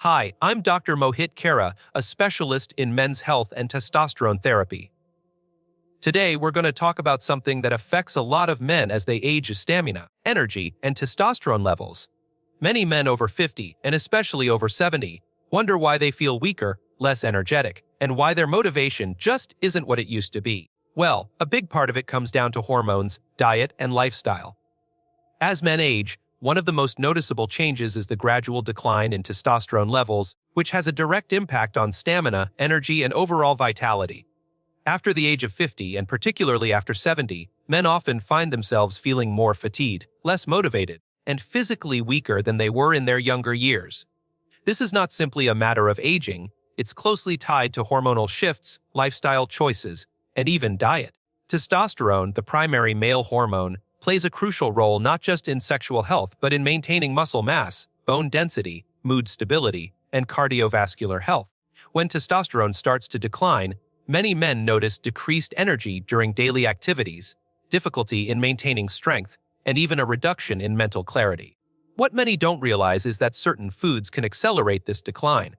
Hi, I'm Dr. Mohit Khera, a specialist in men's health and testosterone therapy. Today, we're going to talk about something that affects a lot of men as they age: stamina, energy, and testosterone levels. Many men over 50, and especially over 70, wonder why they feel weaker, less energetic, and why their motivation just isn't what it used to be. Well, a big part of it comes down to hormones, diet, and lifestyle. As men age, one of the most noticeable changes is the gradual decline in testosterone levels, which has a direct impact on stamina, energy, and overall vitality. After the age of 50, and particularly after 70, men often find themselves feeling more fatigued, less motivated, and physically weaker than they were in their younger years. This is not simply a matter of aging, it's closely tied to hormonal shifts, lifestyle choices, and even diet. Testosterone, the primary male hormone, plays a crucial role not just in sexual health but in maintaining muscle mass, bone density, mood stability, and cardiovascular health. When testosterone starts to decline, many men notice decreased energy during daily activities, difficulty in maintaining strength, and even a reduction in mental clarity. What many don't realize is that certain foods can accelerate this decline.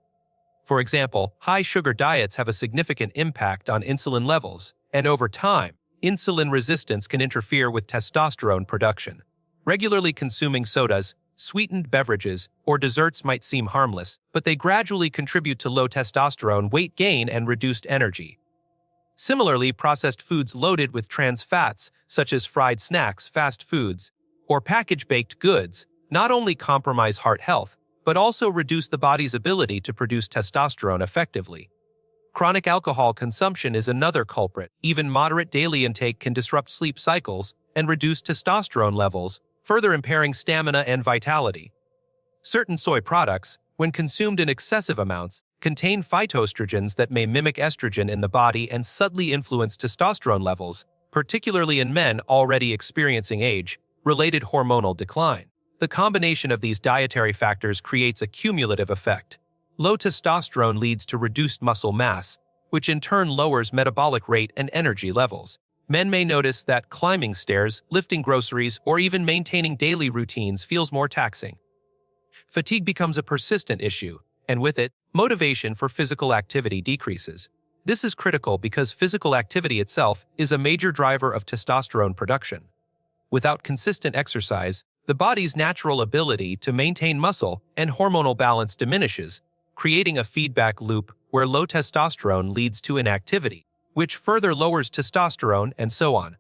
For example, high-sugar diets have a significant impact on insulin levels, and over time, insulin resistance can interfere with testosterone production. Regularly consuming sodas, sweetened beverages, or desserts might seem harmless, but they gradually contribute to low testosterone, weight gain, and reduced energy. Similarly, processed foods loaded with trans fats, such as fried snacks, fast foods, or package-baked goods, not only compromise heart health, but also reduce the body's ability to produce testosterone effectively. Chronic alcohol consumption is another culprit. Even moderate daily intake can disrupt sleep cycles and reduce testosterone levels, further impairing stamina and vitality. Certain soy products, when consumed in excessive amounts, contain phytoestrogens that may mimic estrogen in the body and subtly influence testosterone levels, particularly in men already experiencing age-related hormonal decline. The combination of these dietary factors creates a cumulative effect. Low testosterone leads to reduced muscle mass, which in turn lowers metabolic rate and energy levels. Men may notice that climbing stairs, lifting groceries, or even maintaining daily routines feels more taxing. Fatigue becomes a persistent issue, and with it, motivation for physical activity decreases. This is critical because physical activity itself is a major driver of testosterone production. Without consistent exercise, the body's natural ability to maintain muscle and hormonal balance diminishes, creating a feedback loop where low testosterone leads to inactivity, which further lowers testosterone, and so on.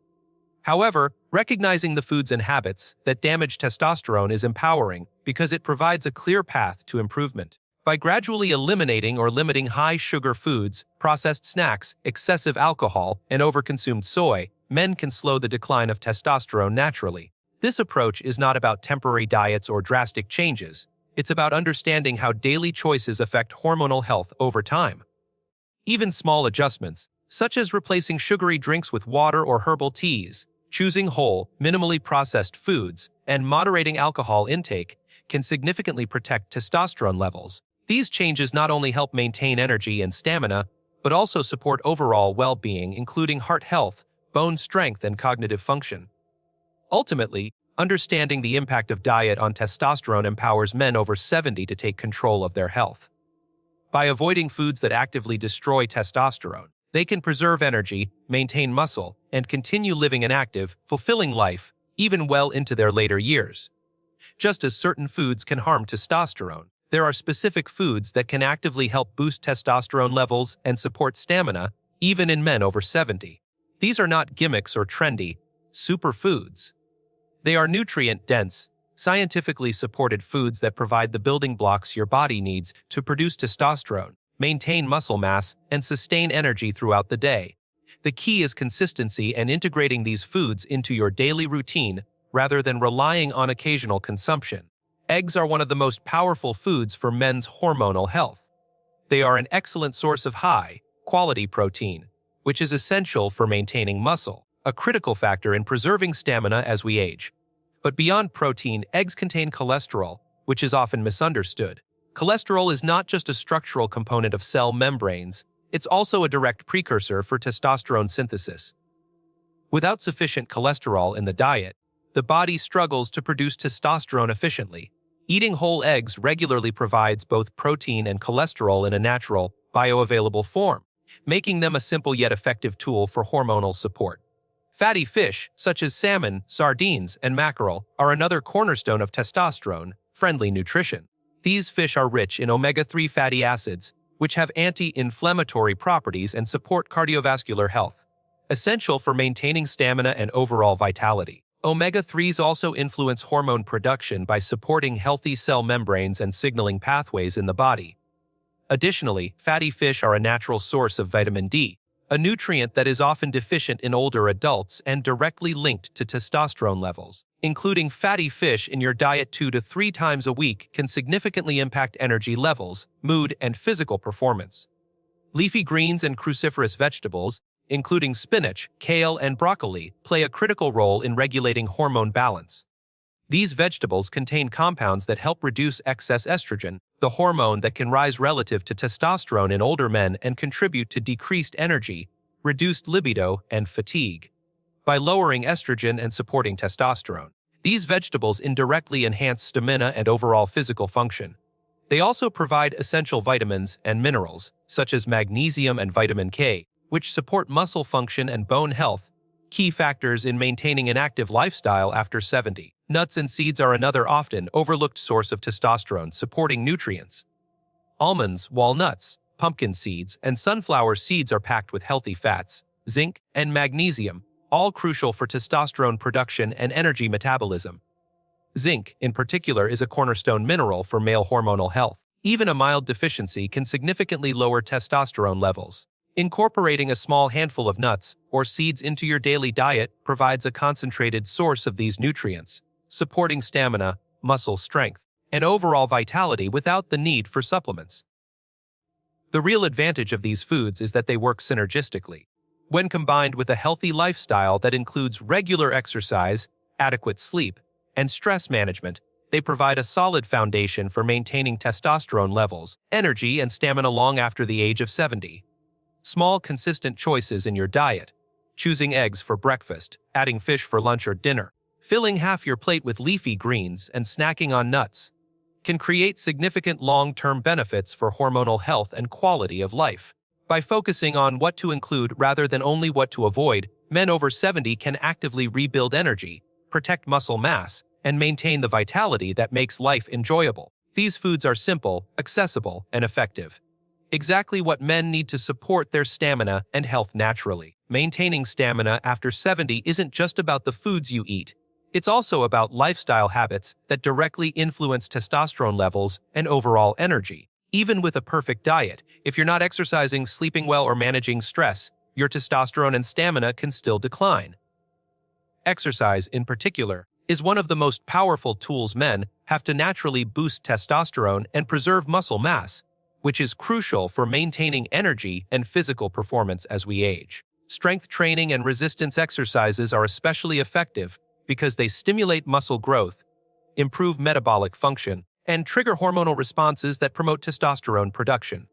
However, recognizing the foods and habits that damage testosterone is empowering because it provides a clear path to improvement. By gradually eliminating or limiting high-sugar foods, processed snacks, excessive alcohol, and overconsumed soy, men can slow the decline of testosterone naturally. This approach is not about temporary diets or drastic changes. It's about understanding how daily choices affect hormonal health over time. Even small adjustments, such as replacing sugary drinks with water or herbal teas, choosing whole, minimally processed foods, and moderating alcohol intake, can significantly protect testosterone levels. These changes not only help maintain energy and stamina, but also support overall well-being, including heart health, bone strength, and cognitive function. Ultimately, understanding the impact of diet on testosterone empowers men over 70 to take control of their health. By avoiding foods that actively destroy testosterone, they can preserve energy, maintain muscle, and continue living an active, fulfilling life, even well into their later years. Just as certain foods can harm testosterone, there are specific foods that can actively help boost testosterone levels and support stamina, even in men over 70. These are not gimmicks or trendy superfoods. They are nutrient-dense, scientifically supported foods that provide the building blocks your body needs to produce testosterone, maintain muscle mass, and sustain energy throughout the day. The key is consistency and integrating these foods into your daily routine rather than relying on occasional consumption. Eggs are one of the most powerful foods for men's hormonal health. They are an excellent source of high-quality protein, which is essential for maintaining muscle, a critical factor in preserving stamina as we age. But beyond protein, eggs contain cholesterol, which is often misunderstood. Cholesterol is not just a structural component of cell membranes, it's also a direct precursor for testosterone synthesis. Without sufficient cholesterol in the diet, the body struggles to produce testosterone efficiently. Eating whole eggs regularly provides both protein and cholesterol in a natural, bioavailable form, making them a simple yet effective tool for hormonal support. Fatty fish, such as salmon, sardines, and mackerel, are another cornerstone of testosterone-friendly nutrition. These fish are rich in omega-3 fatty acids, which have anti-inflammatory properties and support cardiovascular health, essential for maintaining stamina and overall vitality. Omega-3s also influence hormone production by supporting healthy cell membranes and signaling pathways in the body. Additionally, fatty fish are a natural source of vitamin D, a nutrient that is often deficient in older adults and directly linked to testosterone levels. Including fatty fish in your diet 2 to 3 times a week can significantly impact energy levels, mood, and physical performance. Leafy greens and cruciferous vegetables, including spinach, kale, and broccoli, play a critical role in regulating hormone balance. These vegetables contain compounds that help reduce excess estrogen, the hormone that can rise relative to testosterone in older men and contribute to decreased energy, reduced libido, and fatigue. By lowering estrogen and supporting testosterone, these vegetables indirectly enhance stamina and overall physical function. They also provide essential vitamins and minerals, such as magnesium and vitamin K, which support muscle function and bone health, key factors in maintaining an active lifestyle after 70. Nuts and seeds are another often overlooked source of testosterone-supporting nutrients. Almonds, walnuts, pumpkin seeds, and sunflower seeds are packed with healthy fats, zinc, and magnesium, all crucial for testosterone production and energy metabolism. Zinc, in particular, is a cornerstone mineral for male hormonal health. Even a mild deficiency can significantly lower testosterone levels. Incorporating a small handful of nuts or seeds into your daily diet provides a concentrated source of these nutrients, supporting stamina, muscle strength, and overall vitality without the need for supplements. The real advantage of these foods is that they work synergistically. When combined with a healthy lifestyle that includes regular exercise, adequate sleep, and stress management, they provide a solid foundation for maintaining testosterone levels, energy, and stamina long after the age of 70. Small, consistent choices in your diet, choosing eggs for breakfast, adding fish for lunch or dinner, filling half your plate with leafy greens, and snacking on nuts, can create significant long-term benefits for hormonal health and quality of life. By focusing on what to include rather than only what to avoid, men over 70 can actively rebuild energy, protect muscle mass, and maintain the vitality that makes life enjoyable. These foods are simple, accessible, and effective. Exactly what men need to support their stamina and health naturally. Maintaining stamina after 70 isn't just about the foods you eat. It's also about lifestyle habits that directly influence testosterone levels and overall energy. Even with a perfect diet, if you're not exercising, sleeping well, or managing stress, your testosterone and stamina can still decline. Exercise, in particular, is one of the most powerful tools men have to naturally boost testosterone and preserve muscle mass, which is crucial for maintaining energy and physical performance as we age. Strength training and resistance exercises are especially effective because they stimulate muscle growth, improve metabolic function, and trigger hormonal responses that promote testosterone production.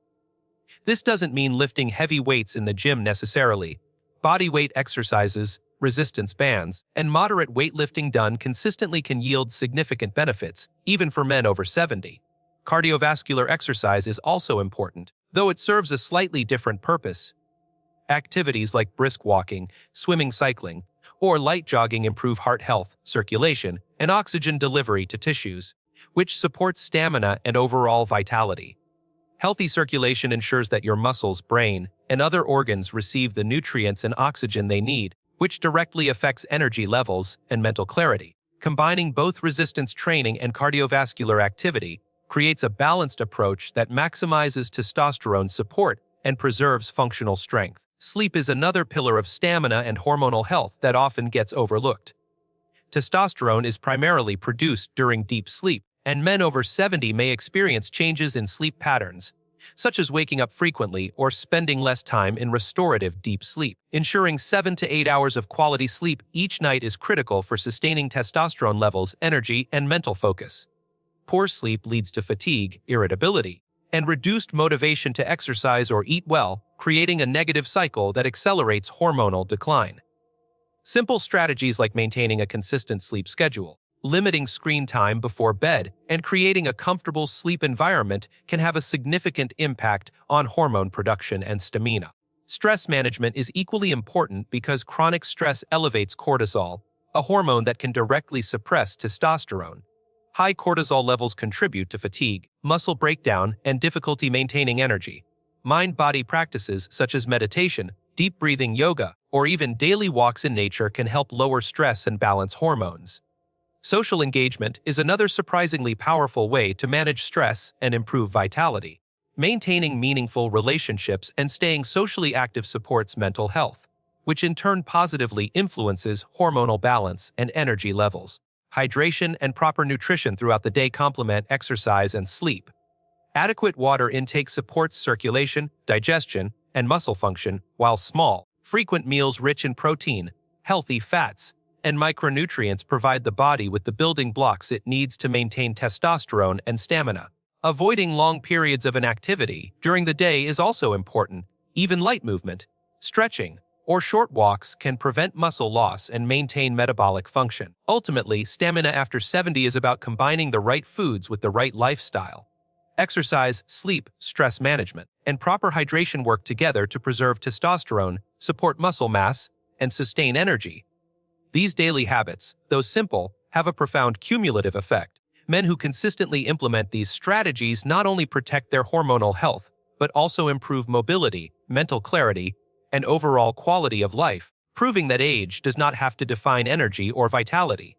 This doesn't mean lifting heavy weights in the gym necessarily. Body weight exercises, resistance bands, and moderate weightlifting done consistently can yield significant benefits, even for men over 70. Cardiovascular exercise is also important, though it serves a slightly different purpose. Activities like brisk walking, swimming, cycling, or light jogging improve heart health, circulation, and oxygen delivery to tissues, which supports stamina and overall vitality. Healthy circulation ensures that your muscles, brain, and other organs receive the nutrients and oxygen they need, which directly affects energy levels and mental clarity. Combining both resistance training and cardiovascular activity creates a balanced approach that maximizes testosterone support and preserves functional strength. Sleep is another pillar of stamina and hormonal health that often gets overlooked. Testosterone is primarily produced during deep sleep, and men over 70 may experience changes in sleep patterns, such as waking up frequently or spending less time in restorative deep sleep. Ensuring 7 to 8 hours of quality sleep each night is critical for sustaining testosterone levels, energy, and mental focus. Poor sleep leads to fatigue, irritability, and reduced motivation to exercise or eat well, creating a negative cycle that accelerates hormonal decline. Simple strategies like maintaining a consistent sleep schedule, Limiting screen time before bed and creating a comfortable sleep environment can have a significant impact on hormone production and stamina. Stress management is equally important because chronic stress elevates cortisol, a hormone that can directly suppress testosterone. High cortisol levels contribute to fatigue, muscle breakdown, and difficulty maintaining energy. Mind-body practices such as meditation, deep breathing yoga, or even daily walks in nature can help lower stress and balance hormones. Social engagement is another surprisingly powerful way to manage stress and improve vitality. Maintaining meaningful relationships and staying socially active supports mental health, which in turn positively influences hormonal balance and energy levels. Hydration and proper nutrition throughout the day complement exercise and sleep. Adequate water intake supports circulation, digestion, and muscle function, while small, frequent meals rich in protein, healthy fats, and micronutrients provide the body with the building blocks it needs to maintain testosterone and stamina. Avoiding long periods of inactivity during the day is also important. Even light movement, stretching, or short walks can prevent muscle loss and maintain metabolic function. Ultimately, stamina after 70 is about combining the right foods with the right lifestyle. Exercise, sleep, stress management, and proper hydration work together to preserve testosterone, support muscle mass, and sustain energy. These daily habits, though simple, have a profound cumulative effect. Men who consistently implement these strategies not only protect their hormonal health, but also improve mobility, mental clarity, and overall quality of life, proving that age does not have to define energy or vitality.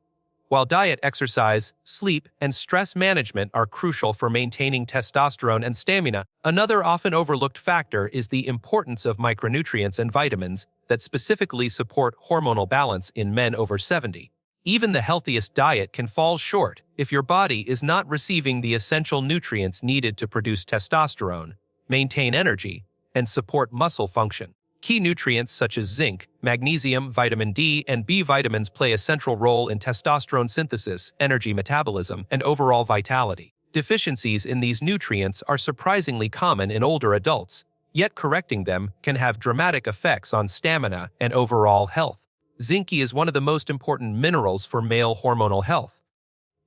While diet, exercise, sleep, and stress management are crucial for maintaining testosterone and stamina, another often overlooked factor is the importance of micronutrients and vitamins that specifically support hormonal balance in men over 70. Even the healthiest diet can fall short if your body is not receiving the essential nutrients needed to produce testosterone, maintain energy, and support muscle function. Key nutrients such as zinc, magnesium, vitamin D, and B vitamins play a central role in testosterone synthesis, energy metabolism, and overall vitality. Deficiencies in these nutrients are surprisingly common in older adults, yet correcting them can have dramatic effects on stamina and overall health. Zinc is one of the most important minerals for male hormonal health.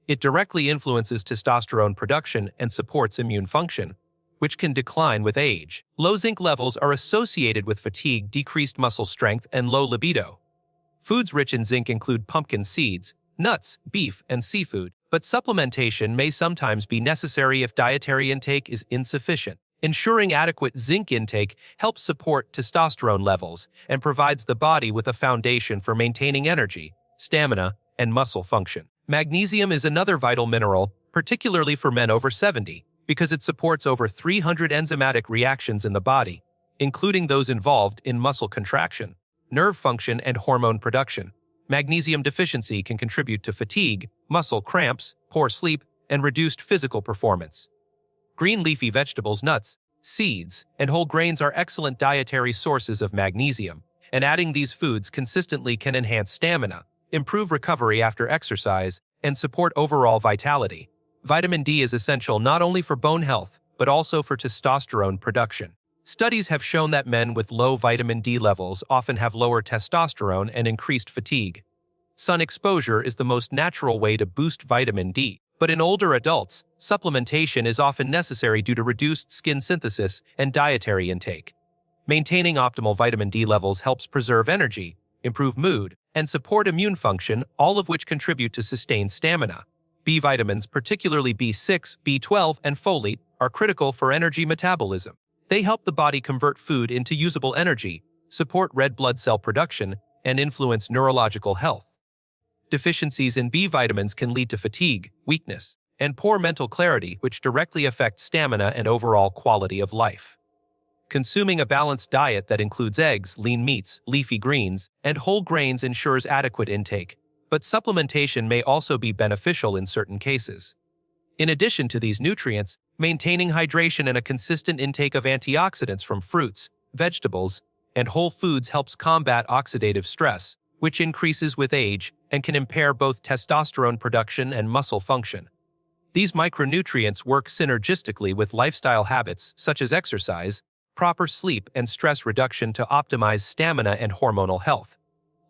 It directly influences testosterone production and supports immune function, which can decline with age. Low zinc levels are associated with fatigue, decreased muscle strength, and low libido. Foods rich in zinc include pumpkin seeds, nuts, beef, and seafood, but supplementation may sometimes be necessary if dietary intake is insufficient. Ensuring adequate zinc intake helps support testosterone levels and provides the body with a foundation for maintaining energy, stamina, and muscle function. Magnesium is another vital mineral, particularly for men over 70. Because it supports over 300 enzymatic reactions in the body, including those involved in muscle contraction, nerve function, and hormone production. Magnesium deficiency can contribute to fatigue, muscle cramps, poor sleep, and reduced physical performance. Green leafy vegetables, nuts, seeds, and whole grains are excellent dietary sources of magnesium, and adding these foods consistently can enhance stamina, improve recovery after exercise, and support overall vitality. Vitamin D is essential not only for bone health, but also for testosterone production. Studies have shown that men with low vitamin D levels often have lower testosterone and increased fatigue. Sun exposure is the most natural way to boost vitamin D, but in older adults, supplementation is often necessary due to reduced skin synthesis and dietary intake. Maintaining optimal vitamin D levels helps preserve energy, improve mood, and support immune function, all of which contribute to sustained stamina. B vitamins, particularly B6, B12, and folate, are critical for energy metabolism. They help the body convert food into usable energy, support red blood cell production, and influence neurological health. Deficiencies in B vitamins can lead to fatigue, weakness, and poor mental clarity, which directly affect stamina and overall quality of life. Consuming a balanced diet that includes eggs, lean meats, leafy greens, and whole grains ensures adequate intake. But supplementation may also be beneficial in certain cases. In addition to these nutrients, maintaining hydration and a consistent intake of antioxidants from fruits, vegetables, and whole foods helps combat oxidative stress, which increases with age and can impair both testosterone production and muscle function. These micronutrients work synergistically with lifestyle habits such as exercise, proper sleep, and stress reduction to optimize stamina and hormonal health.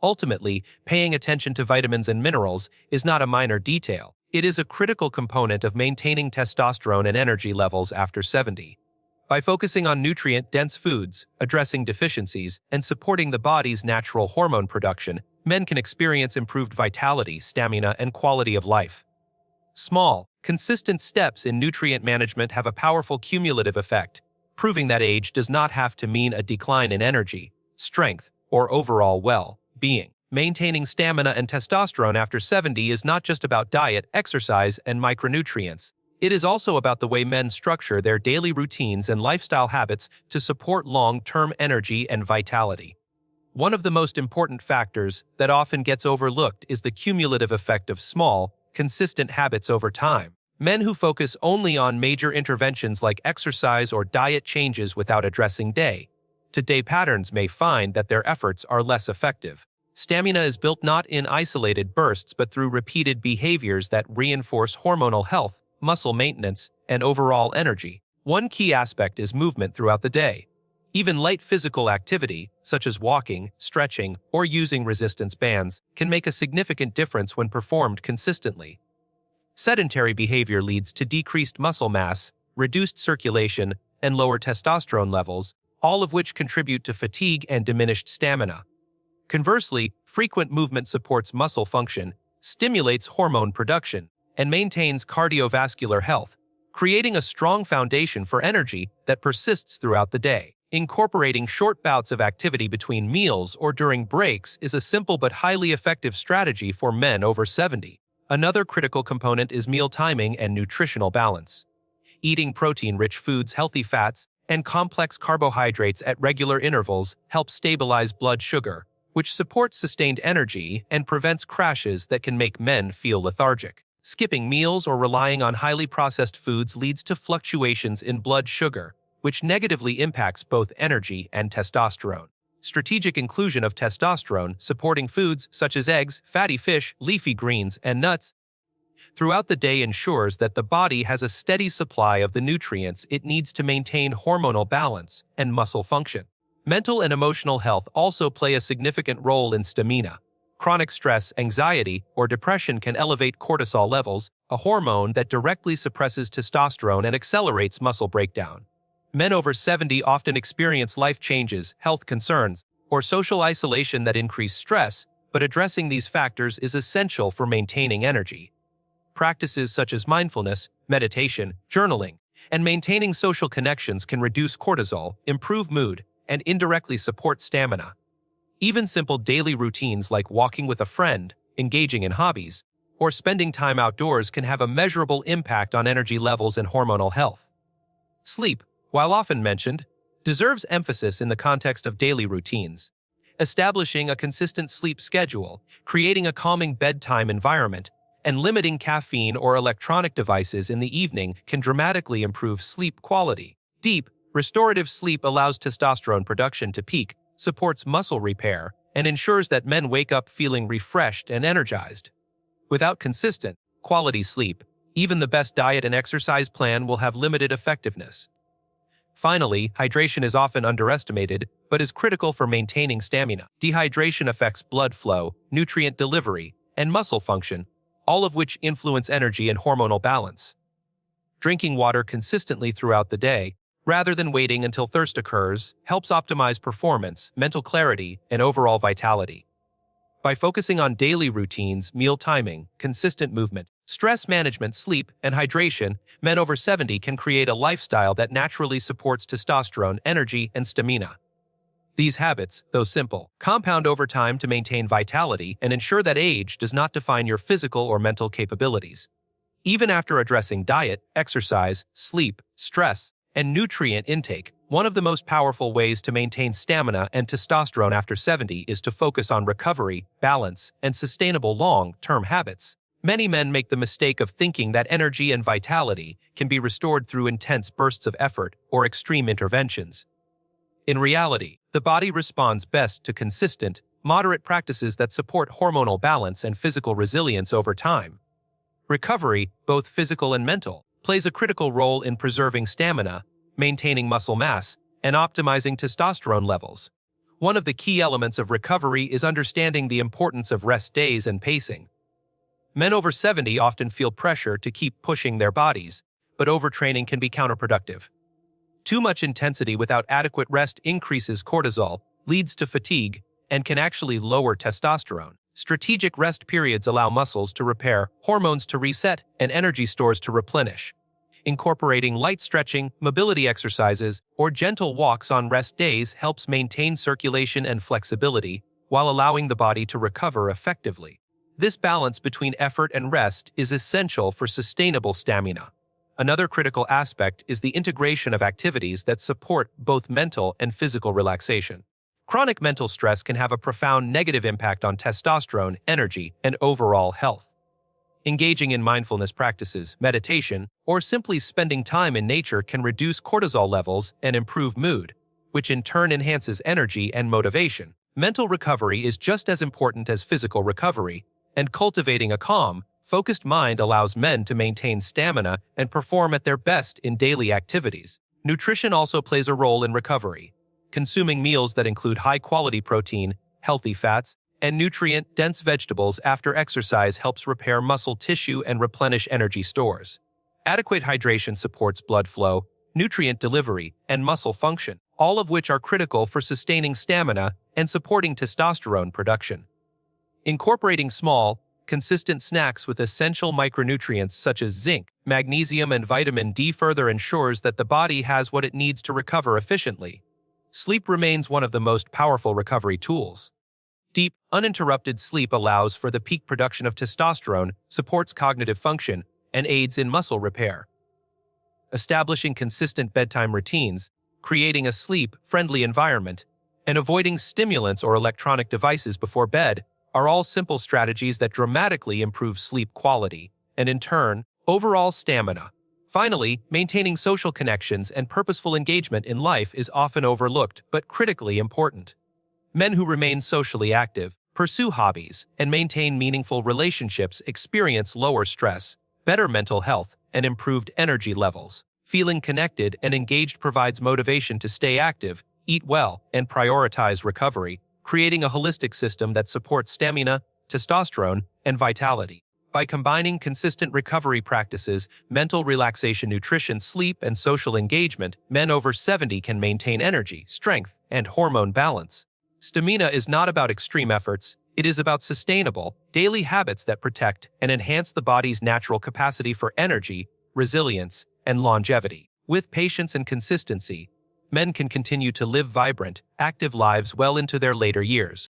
Ultimately, paying attention to vitamins and minerals is not a minor detail. It is a critical component of maintaining testosterone and energy levels after 70. By focusing on nutrient-dense foods, addressing deficiencies, and supporting the body's natural hormone production, men can experience improved vitality, stamina, and quality of life. Small, consistent steps in nutrient management have a powerful cumulative effect, proving that age does not have to mean a decline in energy, strength, or overall well-being. Maintaining stamina and testosterone after 70 is not just about diet, exercise, and micronutrients. It is also about the way men structure their daily routines and lifestyle habits to support long-term energy and vitality. One of the most important factors that often gets overlooked is the cumulative effect of small, consistent habits over time. Men who focus only on major interventions like exercise or diet changes without addressing day-to-day patterns may find that their efforts are less effective. Stamina is built not in isolated bursts but through repeated behaviors that reinforce hormonal health, muscle maintenance, and overall energy. One key aspect is movement throughout the day. Even light physical activity, such as walking, stretching, or using resistance bands, can make a significant difference when performed consistently. Sedentary behavior leads to decreased muscle mass, reduced circulation, and lower testosterone levels, all of which contribute to fatigue and diminished stamina. Conversely, frequent movement supports muscle function, stimulates hormone production, and maintains cardiovascular health, creating a strong foundation for energy that persists throughout the day. Incorporating short bouts of activity between meals or during breaks is a simple but highly effective strategy for men over 70. Another critical component is meal timing and nutritional balance. Eating protein-rich foods, healthy fats, and complex carbohydrates at regular intervals helps stabilize blood sugar, which supports sustained energy and prevents crashes that can make men feel lethargic. Skipping meals or relying on highly processed foods leads to fluctuations in blood sugar, which negatively impacts both energy and testosterone. Strategic inclusion of testosterone, supporting foods such as eggs, fatty fish, leafy greens, and nuts throughout the day ensures that the body has a steady supply of the nutrients it needs to maintain hormonal balance and muscle function. Mental and emotional health also play a significant role in stamina. Chronic stress, anxiety, or depression can elevate cortisol levels, a hormone that directly suppresses testosterone and accelerates muscle breakdown. Men over 70 often experience life changes, health concerns, or social isolation that increase stress, but addressing these factors is essential for maintaining energy. Practices such as mindfulness, meditation, journaling, and maintaining social connections can reduce cortisol, improve mood, and indirectly support stamina. Even simple daily routines like walking with a friend, engaging in hobbies, or spending time outdoors can have a measurable impact on energy levels and hormonal health. Sleep, while often mentioned, deserves emphasis in the context of daily routines. Establishing a consistent sleep schedule, creating a calming bedtime environment, and limiting caffeine or electronic devices in the evening can dramatically improve sleep quality. Deep, restorative sleep allows testosterone production to peak, supports muscle repair, and ensures that men wake up feeling refreshed and energized. Without consistent, quality sleep, even the best diet and exercise plan will have limited effectiveness. Finally, hydration is often underestimated, but is critical for maintaining stamina. Dehydration affects blood flow, nutrient delivery, and muscle function, all of which influence energy and hormonal balance. Drinking water consistently throughout the day, rather than waiting until thirst occurs, helps optimize performance, mental clarity, and overall vitality. By focusing on daily routines, meal timing, consistent movement, stress management, sleep, and hydration, men over 70 can create a lifestyle that naturally supports testosterone, energy, and stamina. These habits, though simple, compound over time to maintain vitality and ensure that age does not define your physical or mental capabilities. Even after addressing diet, exercise, sleep, stress, and nutrient intake, one of the most powerful ways to maintain stamina and testosterone after 70 is to focus on recovery, balance, and sustainable long-term habits. Many men make the mistake of thinking that energy and vitality can be restored through intense bursts of effort or extreme interventions. In reality, the body responds best to consistent, moderate practices that support hormonal balance and physical resilience over time. Recovery, both physical and mental, plays a critical role in preserving stamina, maintaining muscle mass, and optimizing testosterone levels. One of the key elements of recovery is understanding the importance of rest days and pacing. Men over 70 often feel pressure to keep pushing their bodies, but overtraining can be counterproductive. Too much intensity without adequate rest increases cortisol, leads to fatigue, and can actually lower testosterone. Strategic rest periods allow muscles to repair, hormones to reset, and energy stores to replenish. Incorporating light stretching, mobility exercises, or gentle walks on rest days helps maintain circulation and flexibility while allowing the body to recover effectively. This balance between effort and rest is essential for sustainable stamina. Another critical aspect is the integration of activities that support both mental and physical relaxation. Chronic mental stress can have a profound negative impact on testosterone, energy, and overall health. Engaging in mindfulness practices, meditation, or simply spending time in nature can reduce cortisol levels and improve mood, which in turn enhances energy and motivation. Mental recovery is just as important as physical recovery, and cultivating a calm, focused mind allows men to maintain stamina and perform at their best in daily activities. Nutrition also plays a role in recovery. Consuming meals that include high-quality protein, healthy fats, and nutrient-dense vegetables after exercise helps repair muscle tissue and replenish energy stores. Adequate hydration supports blood flow, nutrient delivery, and muscle function, all of which are critical for sustaining stamina and supporting testosterone production. Incorporating small, consistent snacks with essential micronutrients such as zinc, magnesium, and vitamin D further ensures that the body has what it needs to recover efficiently. Sleep remains one of the most powerful recovery tools. Deep, uninterrupted sleep allows for the peak production of testosterone, supports cognitive function, and aids in muscle repair. Establishing consistent bedtime routines, creating a sleep-friendly environment, and avoiding stimulants or electronic devices before bed are all simple strategies that dramatically improve sleep quality and, in turn, overall stamina. Finally, maintaining social connections and purposeful engagement in life is often overlooked but critically important. Men who remain socially active, pursue hobbies, and maintain meaningful relationships experience lower stress, better mental health, and improved energy levels. Feeling connected and engaged provides motivation to stay active, eat well, and prioritize recovery, creating a holistic system that supports stamina, testosterone, and vitality. By combining consistent recovery practices, mental relaxation, nutrition, sleep, and social engagement, men over 70 can maintain energy, strength, and hormone balance. Stamina is not about extreme efforts, it is about sustainable, daily habits that protect and enhance the body's natural capacity for energy, resilience, and longevity. With patience and consistency, men can continue to live vibrant, active lives well into their later years.